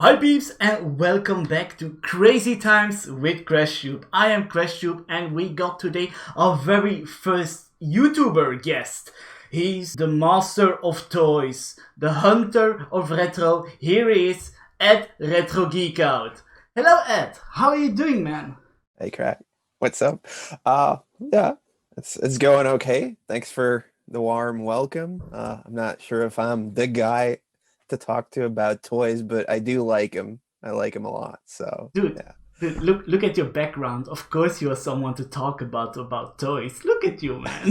Hi peeps and welcome back to Crazy Times with CRACH. I am CRACH and we got today our very first YouTuber guest. He's the master of toys, the hunter of retro. Here he is, Ed Retro Geek Out. Hello Ed, how are you doing, man? Hey, crack. What's up? Yeah, it's going okay. Thanks for the warm welcome. I'm not sure if I'm the guy to talk to about toys, but I do like him. I like him a lot. So, Dude, yeah. look at your background. Of course you are someone to talk about toys. Look at you, man.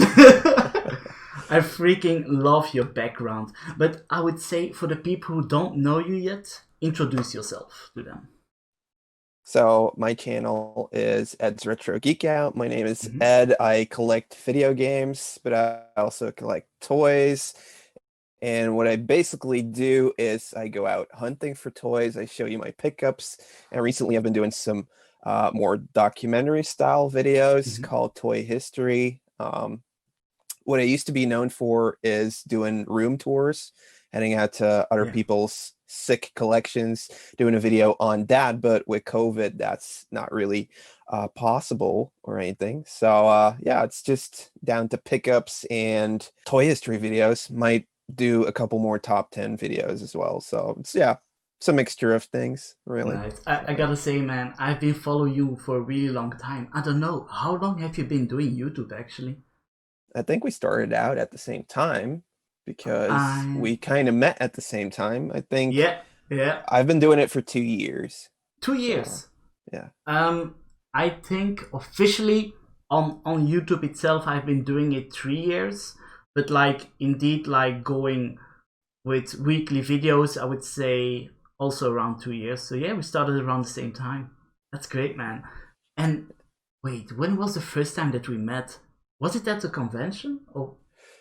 I freaking love your background. But I would say for the people who don't know you yet, introduce yourself to them. So, my channel is Ed's Retro Geek Out. My name is Mhm. Ed. I collect video games, but I also collect toys. And what I basically do is I go out hunting for toys. I show you my pickups. And recently I've been doing some more documentary style videos Mhm. called Toy History. What I used to be known for is doing room tours, heading out to other Yeah. people's sick collections, doing a video on that. But with COVID, that's not really possible or anything. So yeah, it's just down to pickups and toy history videos. Might do a couple more top 10 videos as well. So it's yeah, it's a mixture of things, really. Nice. So I yeah. gotta say, man, I've been following you for a really long time. I don't know, how long have you been doing YouTube actually? I think we started out at the same time because I we kind of met at the same time. I think Yeah, yeah. I've been doing it for 2 years. Two So, years. yeah. Um, I think officially on YouTube itself, I've been doing it 3 years, but like indeed, like going with weekly videos, I would say also around 2 years. So yeah, we started around the same time. That's great, man. And wait, when was the first time that we met? Was it at a convention or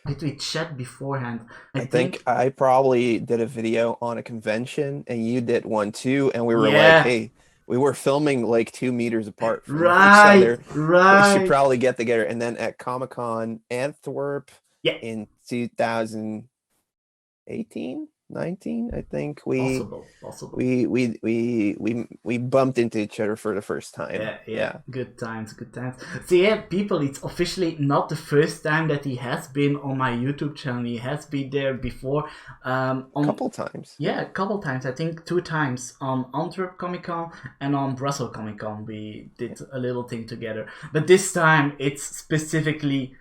did we chat beforehand? I I think think, I probably did a video on a convention and you did one too. And we were like, yeah, hey, we were filming like 2 meters apart from each right, other. We should right. probably get together. And then at Comic-Con Antwerp Yeah, in 2018, 19, I think possible, possible. we bumped into each other for the first time. Yeah, yeah, Yeah. good times, good times. So yeah, people, it's officially not the first time that he has been on my YouTube channel. He has been there before. A On couple times. Yeah, a couple times. I think two times on Antwerp Comic Con and on Brussels Comic Con. We did a little thing together, but this time it's specifically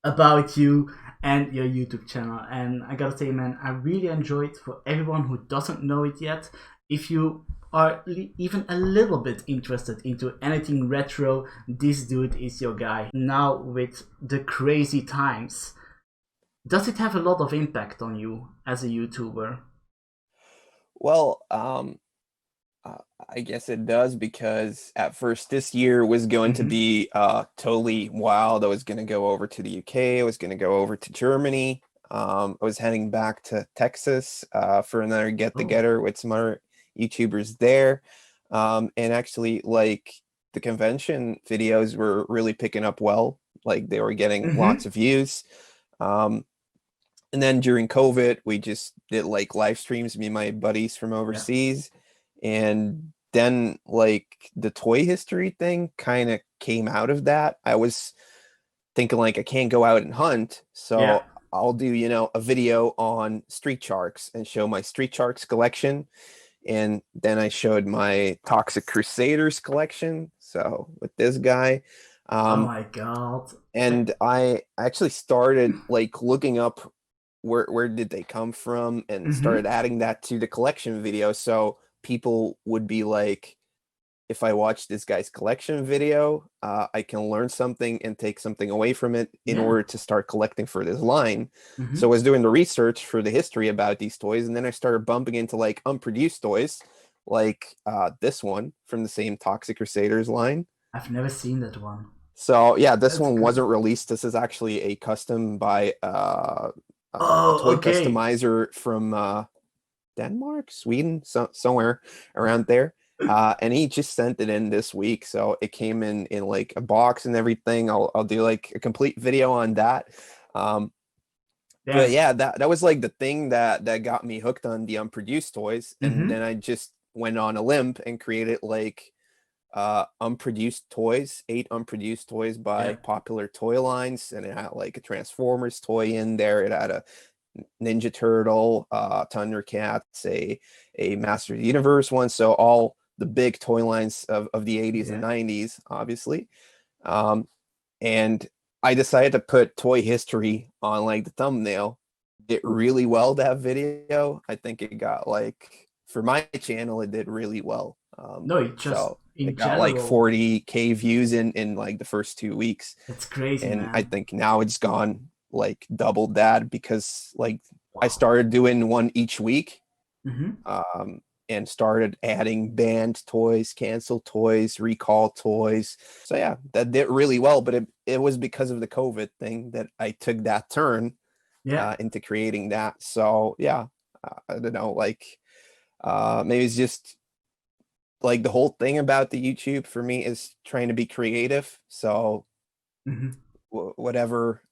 about you and your YouTube channel. And I gotta say, man, I really enjoyed. For everyone who doesn't know it yet, if you are even a little bit interested into anything retro, this dude is your guy. Now with the crazy times, does it have a lot of impact on you as a YouTuber? Well, uh, I guess it does because at first this year was going to Mm-hmm. be totally wild. I was going to go over to the UK. I was going to go over to Germany. I was heading back to Texas for another get Oh. together with some other YouTubers there. And actually, like the convention videos were really picking up well. Like they were getting lots Mm-hmm. of views. Um, and then during COVID, we just did like live streams, me and my buddies from Yeah. overseas. And then like the toy history thing kind of came out of that. I was thinking like I can't go out and hunt, Yeah. so I'll do, a video on street sharks and show my street sharks collection. And then I showed my Toxic Crusaders collection. So with this guy. Oh Um, my god. and I actually started like looking up where did they come from and started Mm-hmm. adding that to the collection video so people would be like, if I watch this guy's collection video, I can learn something and take something away from it in Yeah. order to start collecting for this line. So I Mm-hmm. was doing the research for the history about these toys, and then I started bumping into like unproduced toys, like this one from the same Toxic Crusaders line. I've never seen that one. So yeah, this That's one good. wasn't released. This is actually a custom by a Oh, toy okay. customizer from Denmark, Sweden, somewhere around there. And he just sent it in this week, so it came in like a box and everything. I'll do like a complete video on that. Um, but Damn. yeah, that was like the thing that got me hooked on the unproduced toys, and Mm-hmm. then I just went on a limb and created like unproduced toys, 8 unproduced toys by Yeah. popular toy lines, and it had like a Transformers toy in there. It had a Ninja Turtle, Thundercats, a Master of the Universe one. So all the big toy lines of the 80s and Yeah. 90s, obviously. Um, and I decided to put toy history on like the thumbnail. Did really well, that video. I think it got like, for my channel, it did really well. No, it just So in it got like general. 40K views in like the first 2 weeks. It's crazy, And I man. think now it's gone like double that, because like I Wow. started doing one each week, Mm-hmm. um, and started adding banned toys, canceled toys, recall toys. So yeah, that did really well, but it was because of the COVID thing that I took that turn Yeah. into creating that. So yeah, I don't know, like maybe it's just like the whole thing about the YouTube for me is trying to be creative. So Mm-hmm. whatever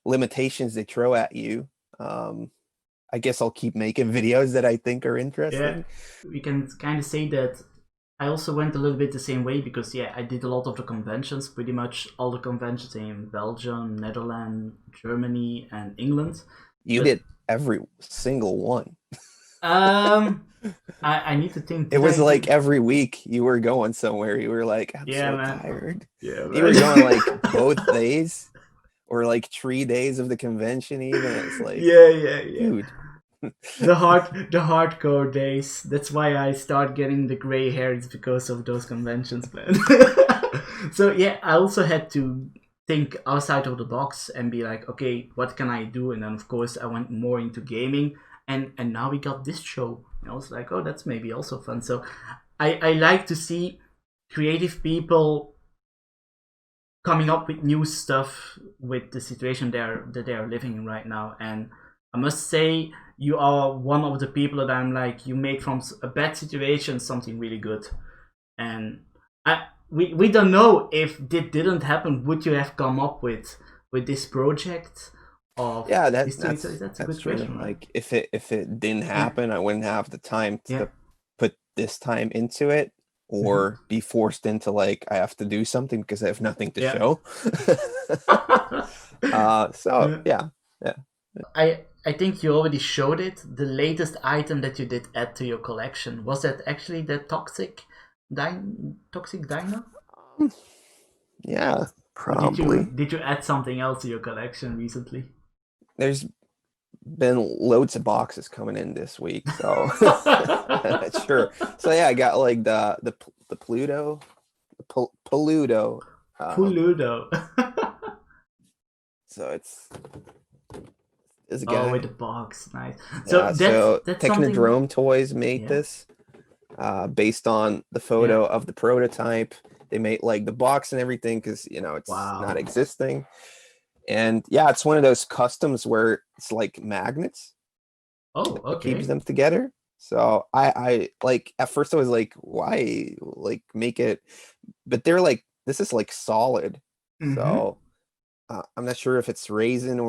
limitations they throw at you, I guess I'll keep making videos that I think are Yeah. interesting. We can kind of say that I also went a little bit the same way because yeah, I did a lot of the conventions, pretty much all the conventions in Belgium, Netherlands, Germany, and England. You But did every single one. um, I need to think. It Did was I like do? every week you were going somewhere. You were like, I'm Yeah, so man. tired. Yeah, You were going like man. both days or like 3 days of the convention, even. It's like, Yeah, yeah, yeah. dude. The hardcore days. That's why I start getting the gray hairs because of those conventions, man. So yeah, I also had to think outside of the box and be like, okay, what can I do? And then of course I went more into gaming, and now we got this show. And I was like, oh, that's maybe also fun. So I like to see creative people coming up with new stuff with the situation they are living in right now. And I must say, you are one of the people that I'm like, you made from a bad situation something really good. And we don't know if this didn't happen, would you have come up with this project of Yeah, these two? That's a that's good true. question, right? Like if it didn't Yeah, happen, I wouldn't have the time yeah. to put this time into it, Hmm. or be forced into like I have to do something because I have nothing to Yeah. show. So Yeah. yeah, yeah. I think you already showed it. The latest item that you did add to your collection, was that actually the toxic dino? Um, yeah, Or probably. did you add something else to your collection recently? There's been loads of boxes coming in this week, so sure. So yeah, I got like the Pluto, Paludo. Puludo. So it's this Oh, with guy. the box, nice. So Yeah, so that's something. Technodrome Toys made Yeah. this based on the Yeah. photo of the prototype. They made like the box and everything because it's not Wow. existing. And yeah, it's one of those customs where it's like magnets Oh, that keeps okay. them together. So I like at first I was like, why like make it? But they're like, this is like solid. Mm-hmm. So I'm not sure if it's resin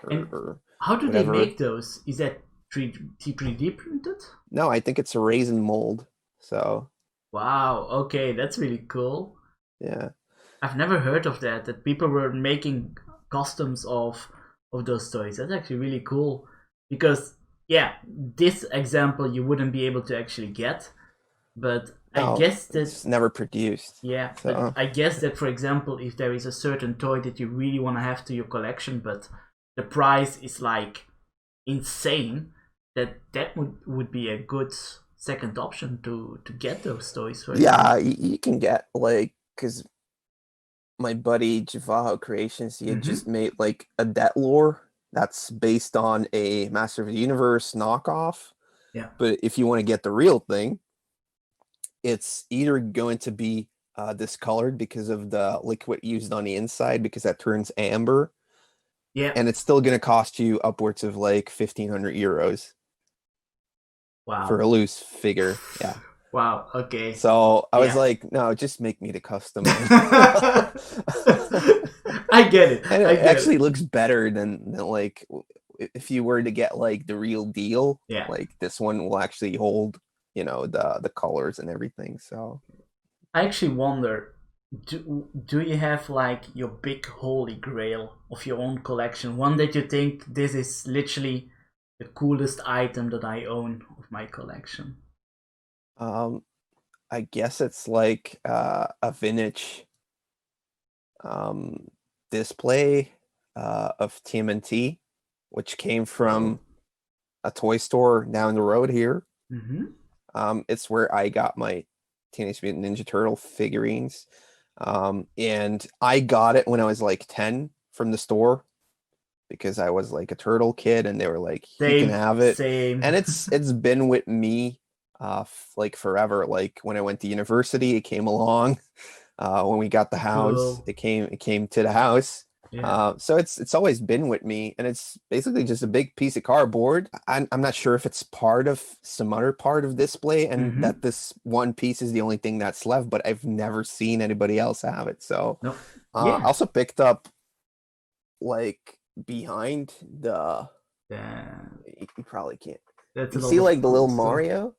And or how do they whatever. make those? Is that 3D printed? No, I think it's a raisin mold. So Wow. Okay, that's really cool. yeah. I've never heard of that. That people were making customs of those toys. That's actually really cool. Because yeah, this example you wouldn't be able to actually get. But I No, guess that it's never produced. yeah, but So I guess that for example, if there is a certain toy that you really want to have to your collection, but the price is like insane, that would be a good second option to get those toys, for yeah, example. you can get like, because my buddy Javaho Creations, he had Mm-hmm. just made like a Debt Lore that's based on a Master of the Universe knockoff. Yeah. But if you want to get the real thing, it's either going to be discolored because of the liquid used on the inside, because that turns amber, Yeah. and it's still going to cost you upwards of like 1,500 euros for Wow. a loose figure. Yeah. Wow. Okay. So I was Yeah. like, no, just make me the custom one. I get it. And I it get it. actually looks better than like if you were to get like the real deal, Yeah. like this one will actually hold. the colors and everything. So I actually wonder, do you have like your big holy grail of your own collection? One that you think this is literally the coolest item that I own of my collection? um, I guess it's like a vintage um, display of TMNT, which came Oh. from a toy store down the road here. Mm-hmm. It's where I got my Teenage Mutant Ninja Turtle figurines. And I got it when I was like 10 from the store because I was like a turtle kid and they were like, you can Same, have it. same. And it's been with me like forever. Like when I went to university, it came along. When we got the house, Cool. it came to the house. Yeah. So it's always been with me, and it's basically just a big piece of cardboard. I'm not sure if it's part of some other part of display, and Mm-hmm. that this one piece is the only thing that's left. But I've never seen anybody else have it. So No. I Yeah. also picked up like behind the. Yeah. You probably can't. That's a You lot see of like the cool little stuff. Mario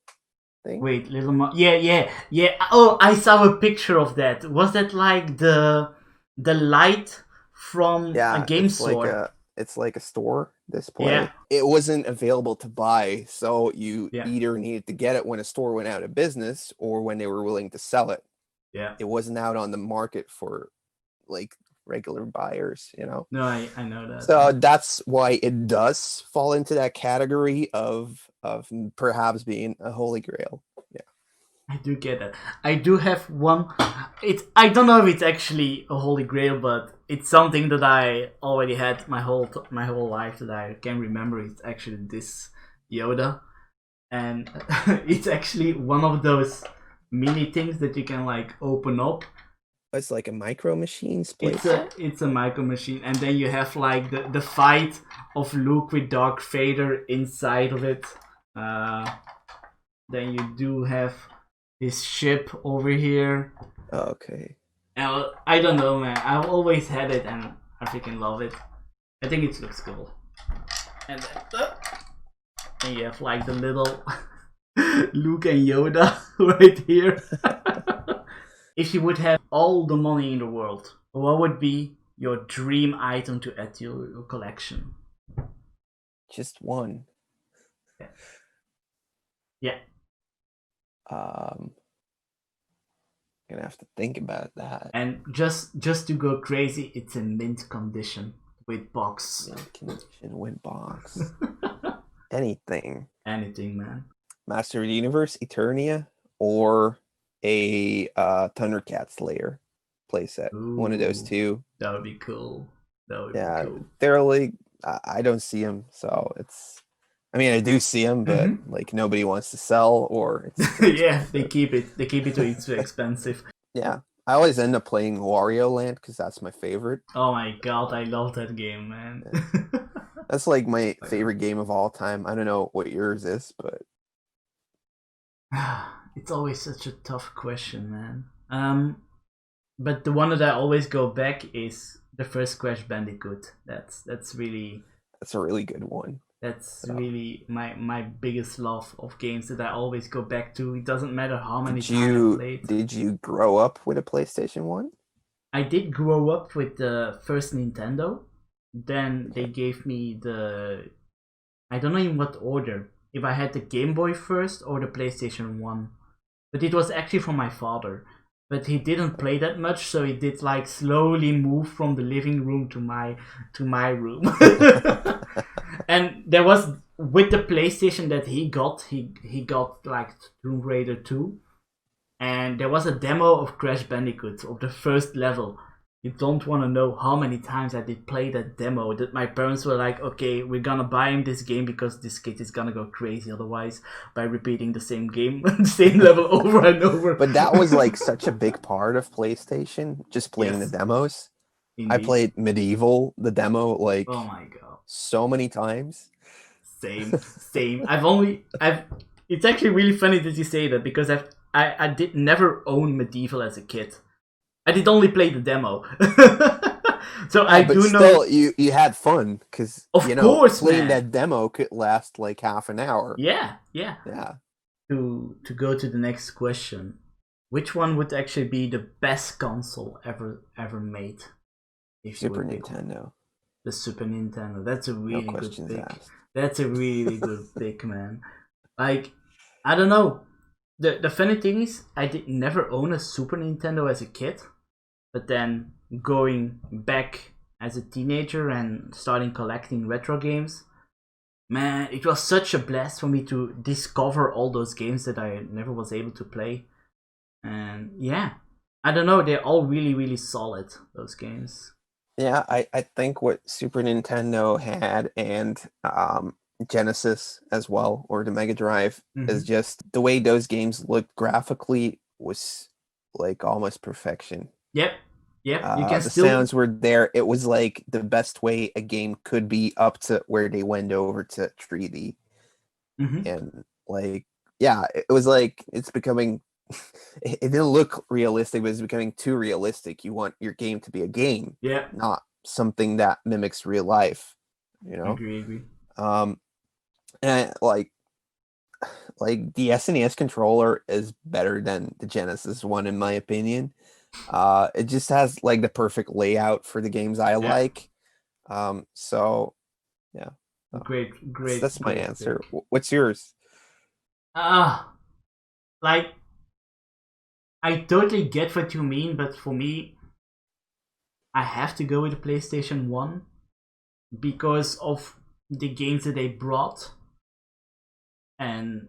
thing? Wait, little yeah, yeah, yeah. Oh, I saw a picture of that. Was that like the light from a Yeah, game store? it's like a store Yeah, display. It wasn't available to buy, so you yeah, either needed to get it when a store went out of business or when they were willing to sell it. yeah. It wasn't out on the market for like regular buyers. No, I know that. So that's why it does fall into that category of perhaps being a holy grail. Yeah. I do get that. I do have one. I don't know if it's actually a holy grail, but it's something that I already had my whole life that I can remember. It's actually this Yoda, and it's actually one of those mini things that you can like open up. It's like a micro machines It's a playset. it's a micro machine, and then you have like the fight of Luke with Dark Vader inside of it. Uh, then you do have his ship over here. Okay. And I don't know, man. I've always had it, and I freaking love it. I think it looks cool. And then you have like the little Luke and Yoda right here. If you would have all the money in the world, what would be your dream item to add to your collection? Just one. Yeah. Yeah. Um Gonna have to think about that. And just to go crazy, it's in mint condition with box. Mint condition with box. Anything. Anything, man. Master of the Universe, Eternia, or a Thundercats layer playset. One of those Ooh, two. that would be cool. That would be Yeah, cool. they're like I don't see them, so it's. I mean, I do see them, but Mm-hmm. like nobody wants to sell, or it's too Yeah, they expensive. keep it. They keep it to it's too expensive. Yeah, I always end up playing Wario Land because that's my favorite. Oh my god, I love that game, man. Yeah. That's like my favorite game of all time. I don't know what yours is, but It's always such a tough question, man. But the one that I always go back is the first Crash Bandicoot. That's really that's a really good one. that's So, really my biggest love of games that I always go back to. It doesn't matter how many did times I you played. did you grow up with a PlayStation 1? I did grow up with the first Nintendo. Then they Okay. gave me I don't know in what order. If I had the Game Boy first or the PlayStation 1. But it was actually from my father. But he didn't play that much, so he did like slowly move from the living room to my room. And there was with the PlayStation that he got like Tomb Raider 2, and there was a demo of Crash Bandicoot of the first level. You don't want to know how many times I did play that demo. That my parents were like, "Okay, we're gonna buy him this game because this kid is gonna go crazy otherwise by repeating the same game, the same level over and over." But that was like such a big part of PlayStation, just playing the Yes, demos. I indeed. played Medieval, the demo, Oh like my god. so many times. Same, same. I've. It's actually really funny that you say that because I did never own Medieval as a kid. I did only play the demo. So I Yeah, but do know. still, you had fun because Of course, playing man. that demo could last like half an hour. Yeah, yeah. Yeah, to go to the next question, which one would actually be the best console ever made? If you Super would pick one? Nintendo. The Super Nintendo. That's a No really good questions pick. asked. That's a really good pick, man. Like, I don't know. The funny thing is, I did never own a Super Nintendo as a kid, but then going back as a teenager and starting collecting retro games, man, it was such a blast for me to discover all those games that I never was able to play. And yeah, I don't know, they're all really, really solid, those games. Yeah, I think what Super Nintendo had and Genesis as well, or the Mega Drive, is Mm-hmm. just the way those games looked graphically was like almost perfection. Yep, yep, you can The still. sounds were there. It was like the best way a game could be up to where they went over to 3D. Mm-hmm. And like, yeah, it was like it's becoming it didn't look realistic, but it's becoming too realistic. You want your game to be a game, Yeah, not something that mimics real life, you know? agree. Um, and like the SNES controller is better than the Genesis one in my opinion. It just has like the perfect layout for the games I Yeah, like. So yeah, so that's my great answer. pick. What's yours? Ah, like, I totally get what you mean, but for me, I have to go with the PlayStation 1 because of the games that they brought. And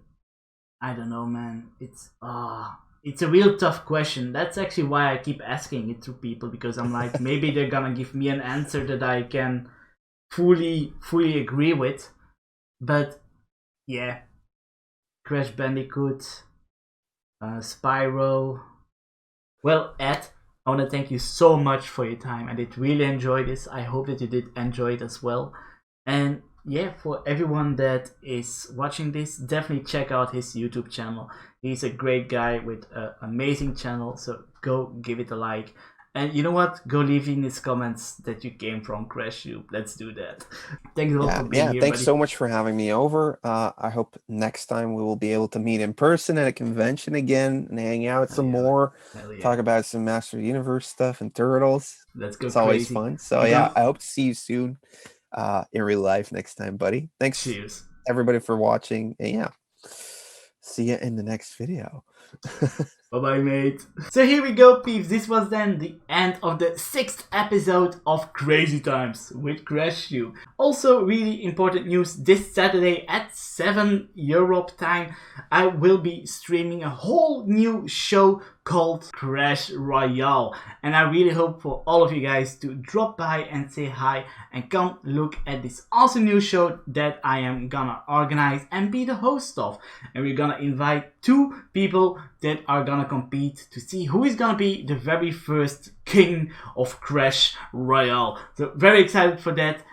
I don't know, man. It's a real tough question. That's actually why I keep asking it to people, because I'm like, maybe they're gonna give me an answer that I can fully agree with. But yeah, Crash Bandicoot, Spyro. Well, Ed, I want to thank you so much for your time. I did really enjoy this. I hope that you did enjoy it as well. And yeah, for everyone that is watching this, definitely check out his YouTube channel. He's a great guy with an amazing channel, so go give it a like. And you know what? Go leave in his comments that you came from CrashTube. Let's do that. Thanks a lot for being Yeah. here, Thanks buddy. so much for having me over. I hope next time we will be able to meet in person at a convention again and hang out Hell some yeah. more, Hell yeah. talk about some Master Universe stuff and Turtles. Let's go It's always crazy. fun. So And yeah, go. I hope to see you soon in real life next time, buddy. Thanks Cheers. everybody for watching. And yeah, see you in the next video. Bye bye, mate. So here we go, peeps. This was then the end of the 6th episode of Crazy Times with CrashTube. Also, really important news, this Saturday at 7 Europe time, I will be streaming a whole new show called Crash Royale. And I really hope for all of you guys to drop by and say hi and come look at this awesome new show that I am gonna organize and be the host of. And we're gonna invite 2 people that are gonna compete to see who is gonna be the very first king of Crash Royale. So very excited for that.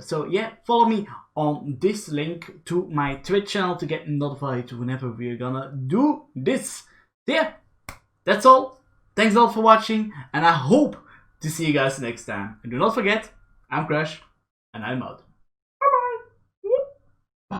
So yeah, follow me on this link to my Twitch channel to get notified whenever we're gonna do this. So yeah, that's all. Thanks a lot for watching, and I hope to see you guys next time. And do not forget, I'm Crash, and I'm out.